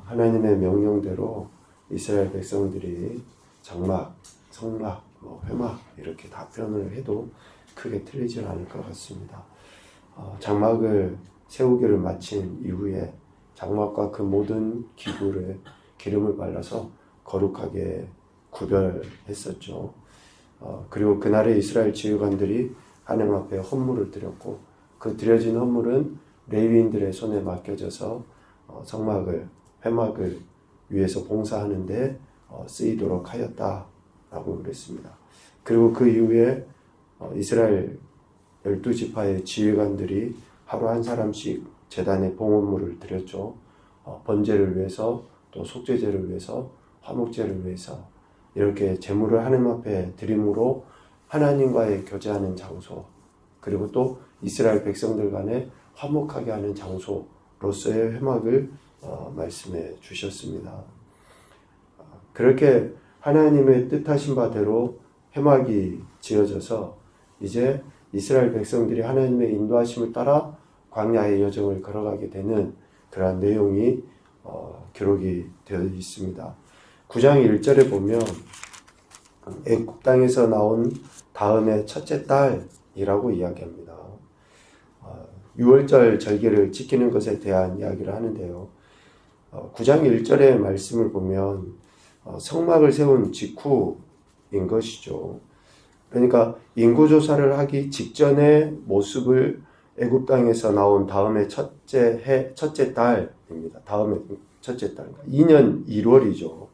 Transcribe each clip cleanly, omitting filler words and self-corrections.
하나님의 명령대로 이스라엘 백성들이 장막, 성막, 회막 이렇게 다 표현을 해도 크게 틀리지 않을 것 같습니다. 장막을 세우기를 마친 이후에 장막과 그 모든 기구를 기름을 발라서 거룩하게 구별했었죠. 그리고 그날에 이스라엘 지휘관들이 하나님 앞에 헌물을 드렸고 그 드려진 헌물은 레위인들의 손에 맡겨져서 성막을, 회막을 위해서 봉사하는데 쓰이도록 하였다라고 그랬습니다. 그리고 그 이후에 이스라엘 12지파의 지휘관들이 하루 한 사람씩 제단에 봉헌물을 드렸죠. 번제를 위해서, 또 속죄제를 위해서, 화목제를 위해서 이렇게 제물을 하나님 앞에 드림으로 하나님과의 교제하는 장소, 그리고 또 이스라엘 백성들 간에 화목하게 하는 장소로서의 회막을 말씀해 주셨습니다. 그렇게 하나님의 뜻하신 바대로 회막이 지어져서 이제 이스라엘 백성들이 하나님의 인도하심을 따라 광야의 여정을 걸어가게 되는 그러한 내용이 기록이 되어 있습니다. 9장 1절에 보면 애굽 땅에서 나온 다음의 첫째 달이라고 이야기합니다. 6월절 절기를 지키는 것에 대한 이야기를 하는데요. 9장 1절의 말씀을 보면 성막을 세운 직후인 것이죠. 그러니까 인구조사를 하기 직전의 모습을 애굽 땅에서 나온 다음의 첫째 달입니다. 다음의 첫째 달. 2년 1월이죠.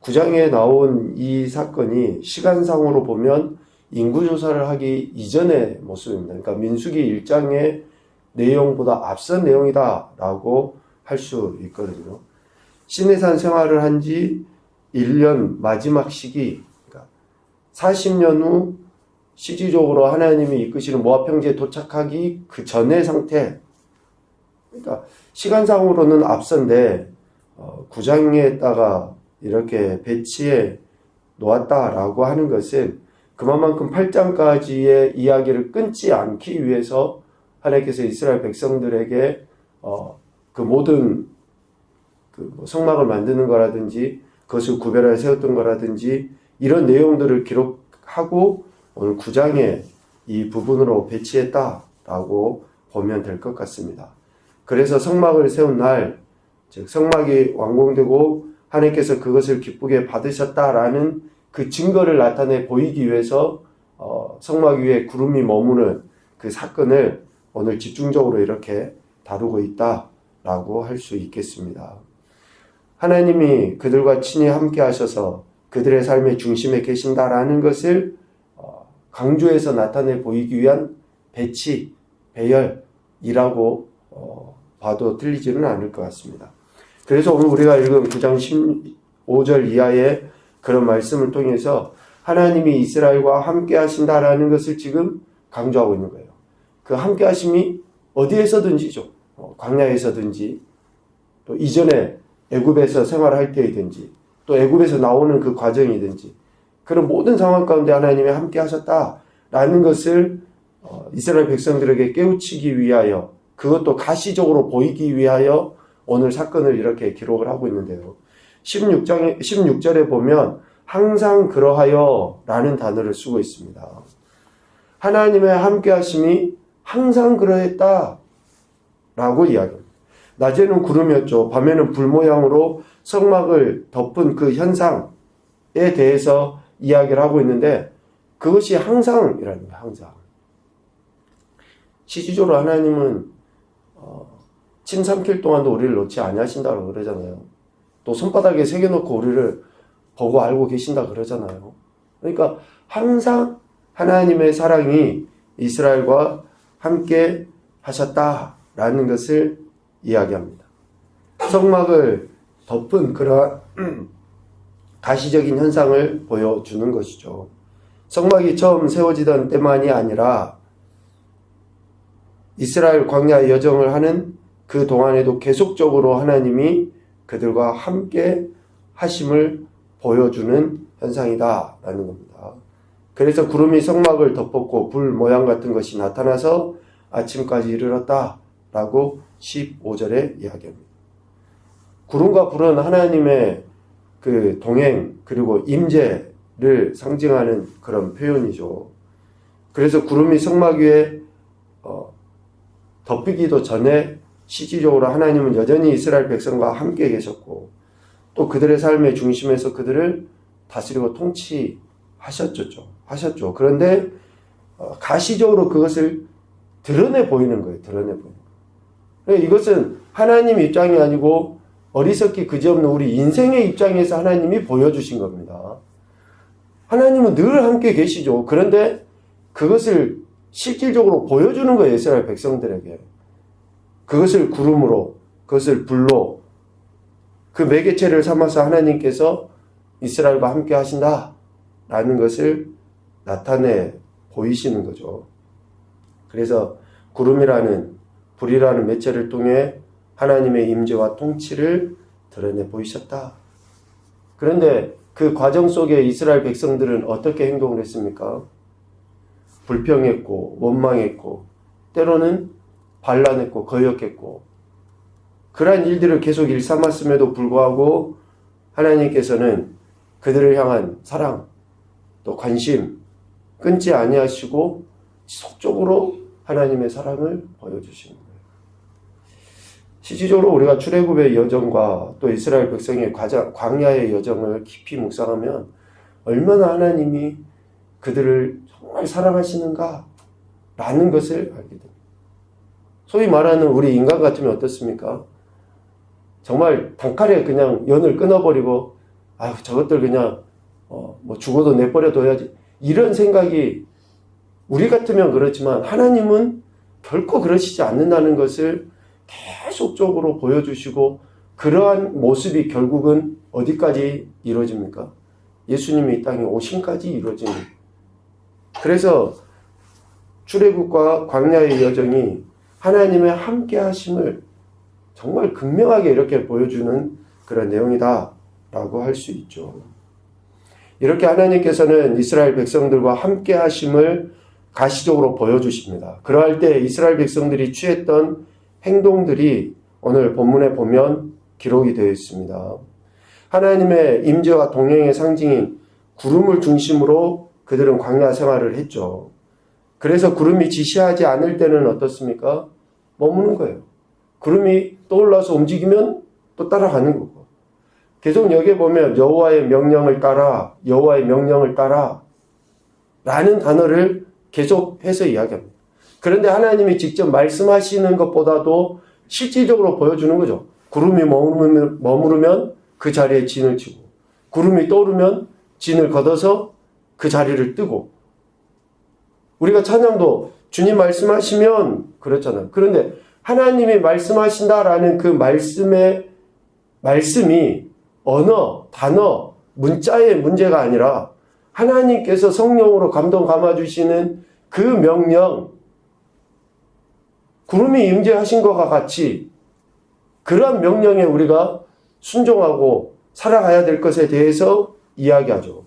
9장에 나온 이 사건이 시간상으로 보면 인구조사를 하기 이전의 모습입니다. 그러니까 민수기 1장의 내용보다 앞선 내용이다라고 할 수 있거든요. 시내산 생활을 한 지 1년 마지막 시기, 그러니까 40년 후 실질적으로 하나님이 이끄시는 모압 평지에 도착하기 그 전의 상태. 그러니까 시간상으로는 앞선데 9장에다가 이렇게 배치해 놓았다라고 하는 것은 그만큼 8장까지의 이야기를 끊지 않기 위해서 하나님께서 이스라엘 백성들에게 그 모든 성막을 만드는 거라든지 그것을 구별하여 세웠던 거라든지 이런 내용들을 기록하고 오늘 9장에 이 부분으로 배치했다라고 보면 될 것 같습니다. 그래서 성막을 세운 날, 즉 성막이 완공되고 하나님께서 그것을 기쁘게 받으셨다라는 그 증거를 나타내 보이기 위해서 성막 위에 구름이 머무는 그 사건을 오늘 집중적으로 이렇게 다루고 있다라고 할 수 있겠습니다. 하나님이 그들과 친히 함께 하셔서 그들의 삶의 중심에 계신다라는 것을 강조해서 나타내 보이기 위한 배치, 배열이라고 봐도 틀리지는 않을 것 같습니다. 그래서 오늘 우리가 읽은 9장 15절 이하의 그런 말씀을 통해서 하나님이 이스라엘과 함께 하신다라는 것을 지금 강조하고 있는 거예요. 그 함께 하심이 어디에서든지죠. 광야에서든지 또 이전에 애굽에서 생활할 때이든지 또 애굽에서 나오는 그 과정이든지 그런 모든 상황 가운데 하나님이 함께 하셨다라는 것을 이스라엘 백성들에게 깨우치기 위하여 그것도 가시적으로 보이기 위하여 오늘 사건을 이렇게 기록을 하고 있는데요. 16절에 보면 항상 그러하여 라는 단어를 쓰고 있습니다. 하나님의 함께 하심이 항상 그러했다 라고 이야기합니다. 낮에는 구름이었죠. 밤에는 불 모양으로 성막을 덮은 그 현상에 대해서 이야기를 하고 있는데 그것이 항상이라는 거예요. 항상. 실질적으로 하나님은 침 삼킬 동안도 우리를 놓지 아니하신다고 그러잖아요. 또 손바닥에 새겨놓고 우리를 보고 알고 계신다 그러잖아요. 그러니까 항상 하나님의 사랑이 이스라엘과 함께 하셨다라는 것을 이야기합니다. 성막을 덮은 그러한 가시적인 현상을 보여주는 것이죠. 성막이 처음 세워지던 때만이 아니라 이스라엘 광야 여정을 하는 그 동안에도 계속적으로 하나님이 그들과 함께 하심을 보여주는 현상이다라는 겁니다. 그래서 구름이 성막을 덮었고 불 모양 같은 것이 나타나서 아침까지 이르렀다라고 15절에 이야기합니다. 구름과 불은 하나님의 그 동행 그리고 임재를 상징하는 그런 표현이죠. 그래서 구름이 성막 위에 덮이기도 전에 실질적으로 하나님은 여전히 이스라엘 백성과 함께 계셨고 또 그들의 삶의 중심에서 그들을 다스리고 통치하셨죠. 그런데 가시적으로 그것을 드러내 보이는 거예요. 그러니까 이것은 하나님 입장이 아니고 어리석기 그지없는 우리 인생의 입장에서 하나님이 보여주신 겁니다. 하나님은 늘 함께 계시죠. 그런데 그것을 실질적으로 보여주는 거예요. 이스라엘 백성들에게. 그것을 구름으로, 그것을 불로, 그 매개체를 삼아서 하나님께서 이스라엘과 함께 하신다라는 것을 나타내 보이시는 거죠. 그래서 구름이라는, 불이라는 매체를 통해 하나님의 임재와 통치를 드러내 보이셨다. 그런데 그 과정 속에 이스라엘 백성들은 어떻게 행동을 했습니까? 불평했고 원망했고 때로는 반란했고 거역했고 그러한 일들을 계속 일삼았음에도 불구하고 하나님께서는 그들을 향한 사랑 또 관심 끊지 아니하시고 지속적으로 하나님의 사랑을 보여주시는 거예요. 실질적으로 우리가 출애굽의 여정과 또 이스라엘 백성의 광야의 여정을 깊이 묵상하면 얼마나 하나님이 그들을 정말 사랑하시는가 라는 것을 알게 됩니다. 소위 말하는 우리 인간 같으면 어떻습니까? 정말 단칼에 그냥 연을 끊어버리고 아유 저것들 그냥 뭐 죽어도 내버려둬야지 이런 생각이 우리 같으면 그렇지만 하나님은 결코 그러시지 않는다는 것을 계속적으로 보여주시고 그러한 모습이 결국은 어디까지 이루어집니까? 예수님이 이 땅에 오심까지 이루어집니다. 그래서 출애굽과 광야의 여정이 하나님의 함께 하심을 정말 극명하게 이렇게 보여주는 그런 내용이다라고 할 수 있죠. 이렇게 하나님께서는 이스라엘 백성들과 함께 하심을 가시적으로 보여주십니다. 그러할 때 이스라엘 백성들이 취했던 행동들이 오늘 본문에 보면 기록이 되어 있습니다. 하나님의 임재와 동행의 상징인 구름을 중심으로 그들은 광야 생활을 했죠. 그래서 구름이 지시하지 않을 때는 어떻습니까? 머무는 거예요. 구름이 떠올라서 움직이면 또 따라가는 거고. 계속 여기에 보면 여호와의 명령을 따라 라는 단어를 계속해서 이야기합니다. 그런데 하나님이 직접 말씀하시는 것보다도 실질적으로 보여주는 거죠. 구름이 머무르면 그 자리에 진을 치고 구름이 떠오르면 진을 걷어서 그 자리를 뜨고 우리가 찬양도 주님 말씀하시면 그렇잖아요. 그런데 하나님이 말씀하신다라는 그 말씀이 언어, 단어, 문자의 문제가 아니라 하나님께서 성령으로 감동 감아주시는 그 명령, 구름이 임재하신 것과 같이 그러한 명령에 우리가 순종하고 살아가야 될 것에 대해서 이야기하죠.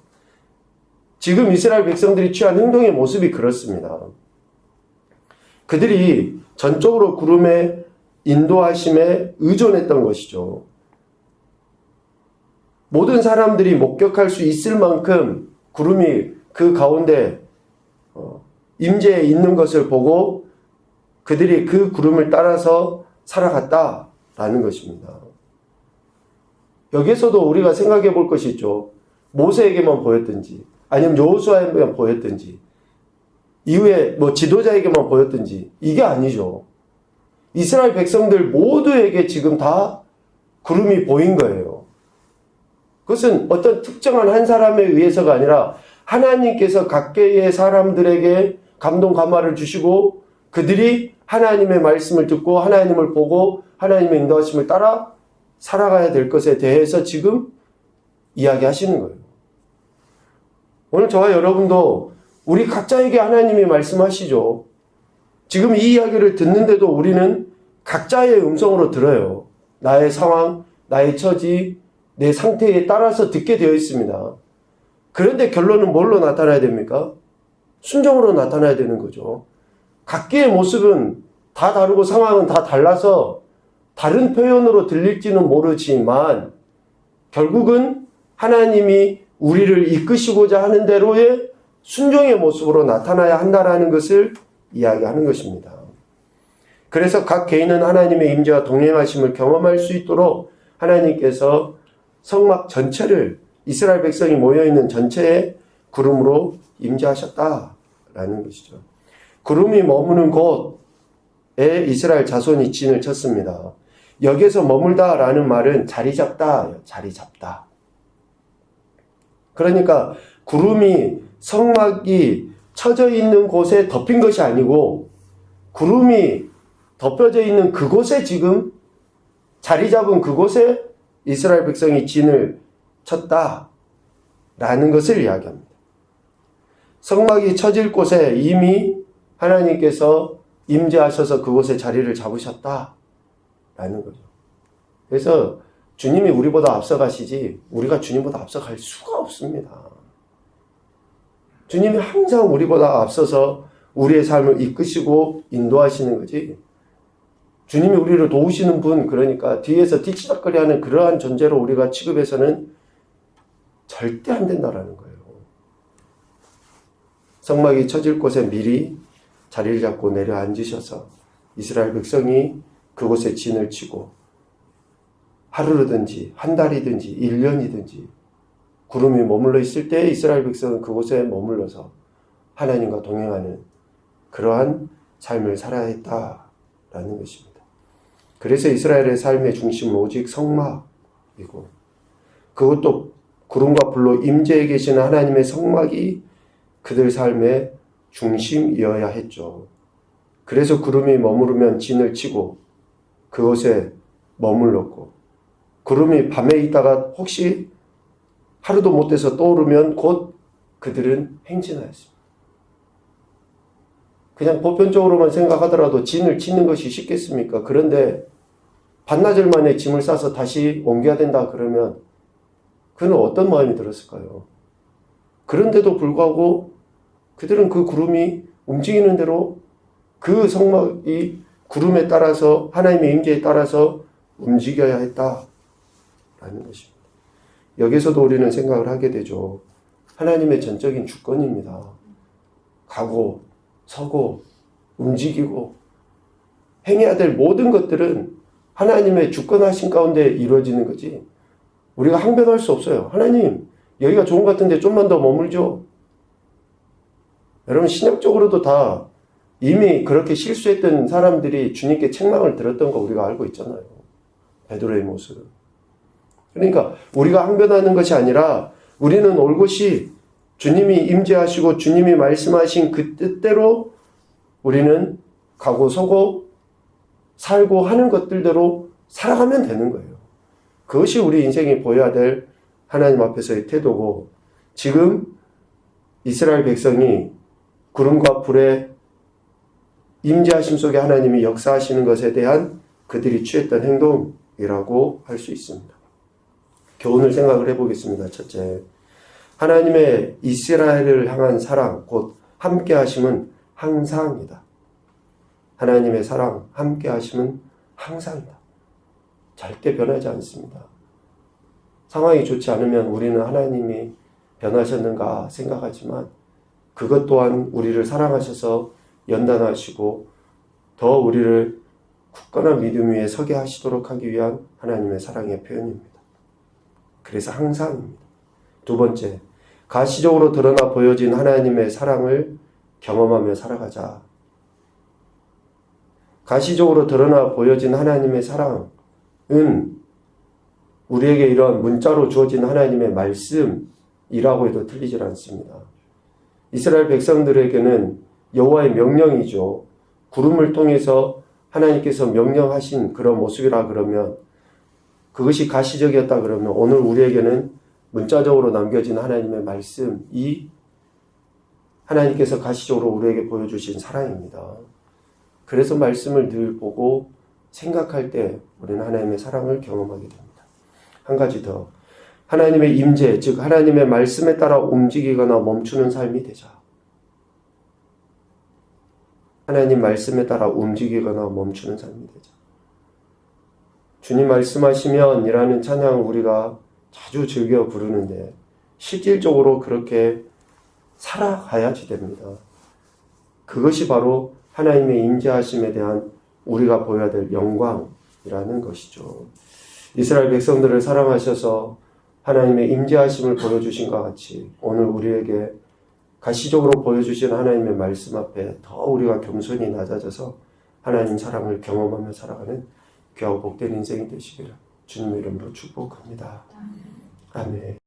지금 이스라엘 백성들이 취한 행동의 모습이 그렇습니다. 그들이 전적으로 구름의 인도하심에 의존했던 것이죠. 모든 사람들이 목격할 수 있을 만큼 구름이 그 가운데 임재해 있는 것을 보고 그들이 그 구름을 따라서 살아갔다라는 것입니다. 여기에서도 우리가 생각해 볼 것이 있죠. 모세에게만 보였든지 아니면 여호수아에게만 보였든지 이후에 지도자에게만 보였든지 이게 아니죠. 이스라엘 백성들 모두에게 지금 다 구름이 보인 거예요. 그것은 어떤 특정한 한 사람에 의해서가 아니라 하나님께서 각계의 사람들에게 감동 감화를 주시고 그들이 하나님의 말씀을 듣고 하나님을 보고 하나님의 인도하심을 따라 살아가야 될 것에 대해서 지금 이야기하시는 거예요. 오늘 저와 여러분도 우리 각자에게 하나님이 말씀하시죠. 지금 이 이야기를 듣는데도 우리는 각자의 음성으로 들어요. 나의 상황, 나의 처지, 내 상태에 따라서 듣게 되어 있습니다. 그런데 결론은 뭘로 나타나야 됩니까? 순종으로 나타나야 되는 거죠. 각기의 모습은 다 다르고 상황은 다 달라서 다른 표현으로 들릴지는 모르지만 결국은 하나님이 우리를 이끄시고자 하는 대로의 순종의 모습으로 나타나야 한다라는 것을 이야기하는 것입니다. 그래서 각 개인은 하나님의 임재와 동행하심을 경험할 수 있도록 하나님께서 성막 전체를 이스라엘 백성이 모여있는 전체에 구름으로 임재하셨다라는 것이죠. 구름이 머무는 곳에 이스라엘 자손이 진을 쳤습니다. 여기에서 머물다라는 말은 자리 잡다, 자리 잡다. 그러니까 구름이 성막이 쳐져 있는 곳에 덮인 것이 아니고 구름이 덮여져 있는 그곳에 지금 자리 잡은 그곳에 이스라엘 백성이 진을 쳤다라는 것을 이야기합니다. 성막이 쳐질 곳에 이미 하나님께서 임재하셔서 그곳에 자리를 잡으셨다라는 거죠. 그래서 주님이 우리보다 앞서가시지 우리가 주님보다 앞서갈 수가 없습니다. 주님이 항상 우리보다 앞서서 우리의 삶을 이끄시고 인도하시는 거지. 주님이 우리를 도우시는 분, 그러니까 뒤에서 뒤치다거리하는 그러한 존재로 우리가 취급해서는 절대 안 된다라는 거예요. 성막이 쳐질 곳에 미리 자리를 잡고 내려앉으셔서 이스라엘 백성이 그곳에 진을 치고 하루든지 한 달이든지 1년이든지 구름이 머물러 있을 때 이스라엘 백성은 그곳에 머물러서 하나님과 동행하는 그러한 삶을 살아야 했다라는 것입니다. 그래서 이스라엘의 삶의 중심은 오직 성막이고 그것도 구름과 불로 임재해 계시는 하나님의 성막이 그들 삶의 중심이어야 했죠. 그래서 구름이 머무르면 진을 치고 그곳에 머물렀고 구름이 밤에 있다가 혹시 하루도 못 돼서 떠오르면 곧 그들은 행진하였습니다. 그냥 보편적으로만 생각하더라도 진을 치는 것이 쉽겠습니까? 그런데 반나절 만에 짐을 싸서 다시 옮겨야 된다 그러면 그는 어떤 마음이 들었을까요? 그런데도 불구하고 그들은 그 구름이 움직이는 대로 그 성막이 구름에 따라서 하나님의 임재에 따라서 움직여야 했다라는 것입니다. 여기서도 우리는 생각을 하게 되죠. 하나님의 전적인 주권입니다. 가고 서고 움직이고 행해야 될 모든 것들은 하나님의 주권하신 가운데 이루어지는 거지 우리가 항변할 수 없어요. 하나님 여기가 좋은 것 같은데 좀만 더 머물죠. 여러분 신약적으로도 다 이미 그렇게 실수했던 사람들이 주님께 책망을 들었던 거 우리가 알고 있잖아요. 베드로의 모습. 그러니까 우리가 항변하는 것이 아니라 우리는 올곧이 주님이 임재하시고 주님이 말씀하신 그 뜻대로 우리는 가고 서고 살고 하는 것들대로 살아가면 되는 거예요. 그것이 우리 인생이 보여야 될 하나님 앞에서의 태도고 지금 이스라엘 백성이 구름과 불의 임재하심 속에 하나님이 역사하시는 것에 대한 그들이 취했던 행동이라고 할 수 있습니다. 교훈을 생각을 해보겠습니다. 첫째, 하나님의 이스라엘을 향한 사랑, 곧 함께 하심은 항상이다. 하나님의 사랑, 함께 하심은 항상이다. 절대 변하지 않습니다. 상황이 좋지 않으면 우리는 하나님이 변하셨는가 생각하지만 그것 또한 우리를 사랑하셔서 연단하시고 더 우리를 굳건한 믿음 위에 서게 하시도록 하기 위한 하나님의 사랑의 표현입니다. 그래서 항상입니다. 두 번째, 가시적으로 드러나 보여진 하나님의 사랑을 경험하며 살아가자. 가시적으로 드러나 보여진 하나님의 사랑은 우리에게 이런 문자로 주어진 하나님의 말씀이라고 해도 틀리질 않습니다. 이스라엘 백성들에게는 여호와의 명령이죠. 구름을 통해서 하나님께서 명령하신 그런 모습이라 그러면 그것이 가시적이었다 그러면 오늘 우리에게는 문자적으로 남겨진 하나님의 말씀이 하나님께서 가시적으로 우리에게 보여주신 사랑입니다. 그래서 말씀을 늘 보고 생각할 때 우리는 하나님의 사랑을 경험하게 됩니다. 한 가지 더. 하나님의 임재, 즉 하나님의 말씀에 따라 움직이거나 멈추는 삶이 되자. 하나님 말씀에 따라 움직이거나 멈추는 삶이 되자. 주님 말씀하시면 이라는 찬양을 우리가 자주 즐겨 부르는데 실질적으로 그렇게 살아가야지 됩니다. 그것이 바로 하나님의 임재하심에 대한 우리가 보여야 될 영광이라는 것이죠. 이스라엘 백성들을 사랑하셔서 하나님의 임재하심을 보여주신 것 같이 오늘 우리에게 가시적으로 보여주신 하나님의 말씀 앞에 더 우리가 겸손히 낮아져서 하나님 사랑을 경험하며 살아가는 귀하고 복된 인생이 되시기를 주님의 이름으로 축복합니다. 아멘.